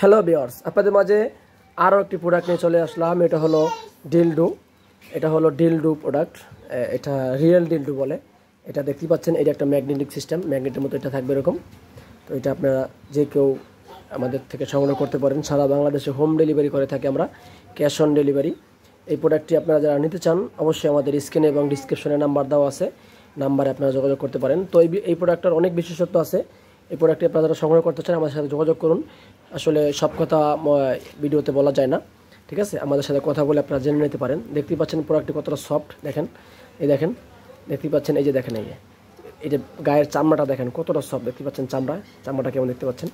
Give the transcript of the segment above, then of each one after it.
Hello viewers, আপনাদের মাঝে আরও একটি প্রোডাক্ট নিয়ে চলে আসলাম। এটা হলো ডিলডো প্রোডাক্ট। এটা রিয়েল ডিলডো বলে। এটা দেখতে পাচ্ছেন, এটা একটা ম্যাগনেটিক সিস্টেম, ম্যাগনেটের মতো এটা থাকবে এরকম। তো এটা আপনারা যে কেউ আমাদের থেকে সংগ্রহ করতে পারেন। সারা বাংলাদেশে হোম ডেলিভারি করে থাকি আমরা, ক্যাশ অন ডেলিভারি। এই প্রোডাক্টটি আপনারা যারা নিতে চান অবশ্যই আমাদের স্ক্রিনে এবং ডিসক্রিপশনে নাম্বার দেওয়া আছে, নাম্বারে আপনারা যোগাযোগ করতে পারেন। তো এই প্রোডাক্টটার অনেক বিশেষত্ব আছে। এই প্রোডাক্টটি আপনারা যারা সংগ্রহ করতে চান আমাদের সাথে যোগাযোগ করুন। আসলে সব কথা ভিডিওতে বলা যায় না, ঠিক আছে? আমাদের সাথে কথা বলে আপনারা জেনে নিতে পারেন। দেখতেই পাচ্ছেন প্রোডাক্টটি কতটা সফট, দেখেন, দেখতেই পাচ্ছেন, এই যে দেখেন, এই যে গায়ের চামড়াটা দেখেন কতটা সফট, দেখতে পাচ্ছেন চামড়াটা কেমন দেখতে পাচ্ছেন।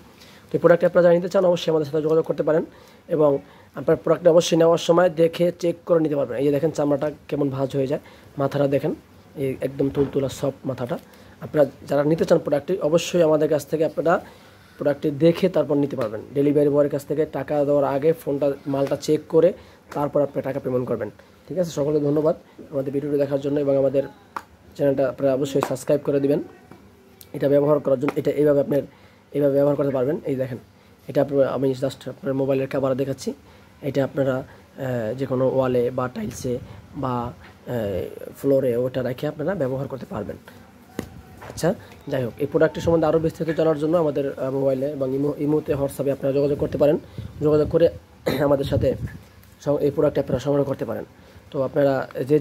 তো এই প্রোডাক্টটি আপনারা যারা নিতে চান অবশ্যই আমাদের সাথে যোগাযোগ করতে পারেন এবং আপনার প্রোডাক্টটা অবশ্যই নেওয়ার সময় দেখে চেক করে নিতে পারবেন। এই যে দেখেন চামড়াটা কেমন ভাঁজ হয়ে যায়, মাথাটা দেখেন, এই একদম তুলতুলা সফট মাথাটা। আপনারা যারা নিতে চান প্রোডাক্টটি অবশ্যই আমাদের কাছ থেকে আপনারা প্রোডাক্টটি দেখে তারপর নিতে পারবেন। ডেলিভারি বয়ের কাছ থেকে টাকা দেওয়ার আগে মালটা চেক করে তারপর আপনি টাকা পেমেন্ট করবেন, ঠিক আছে? সকলকে ধন্যবাদ আমাদের ভিডিওটি দেখার জন্য এবং আমাদের চ্যানেলটা আপনারা অবশ্যই সাবস্ক্রাইব করে দিবেন। এটা ব্যবহার করার জন্য এইভাবে ব্যবহার করতে পারবেন। এই দেখেন, এটা আমি জাস্ট আপনার মোবাইলের ক্যামেরা দেখাচ্ছি। এটা আপনারা যে কোনো ওয়ালে বা টাইলসে বা ফ্লোরে ওটা রেখে আপনারা ব্যবহার করতে পারবেন। আচ্ছা, যাই হোক, এই প্রোডাক্টের সম্বন্ধে আরও বিস্তারিত জানার জন্য আমাদের মোবাইলে এবং ইমোতে হোয়াটসঅ্যাপে আপনারা যোগাযোগ করতে পারেন। যোগাযোগ করে আমাদের সাথে এই প্রোডাক্টটি আপনারা সংগ্রহ করতে পারেন। তো আপনারা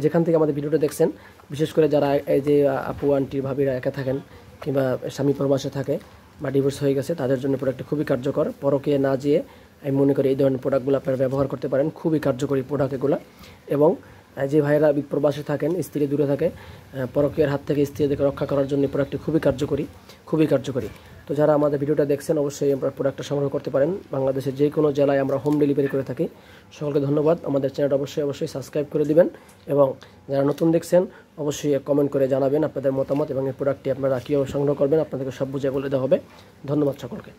যেখান থেকে আমাদের ভিডিওটা দেখছেন, বিশেষ করে যারা এই যে আপু আন্টি ভাবিরা একা থাকেন কিংবা স্বামী প্রবাসে থাকে বা ডিভোর্স হয়ে গেছে, তাদের জন্য প্রোডাক্টটি খুবই কার্যকর। পরকে না যেয়ে আমি মনে করি এই ধরনের প্রোডাক্টগুলো আপনারা ব্যবহার করতে পারেন। খুবই কার্যকরী প্রোডাক্ট এগুলো। এবং যে ভাইয়েরা প্রবাসে থাকেন, স্ত্রী দূরে থাকে, পরকীয়ার হাত থেকে স্ত্রীদেরকে রক্ষা করার জন্য প্রোডাক্টটি খুবই কার্যকরী। তো যারা আমাদের ভিডিওটা দেখছেন অবশ্যই আমরা প্রোডাক্টটা সংগ্রহ করতে পারেন। বাংলাদেশের যে কোনো জেলায় আমরা হোম ডেলিভারি করে থাকি। সকলকে ধন্যবাদ। আমাদের চ্যানেলটা অবশ্যই সাবস্ক্রাইব করে দিবেন এবং যারা নতুন দেখছেন অবশ্যই কমেন্ট করে জানাবেন আপনাদের মতামত এবং এই প্রোডাক্টটি আপনারা কীভাবে সংগ্রহ করবেন আপনাদেরকে সব বুঝিয়ে বলে দেওয়া হবে। ধন্যবাদ সকলকে।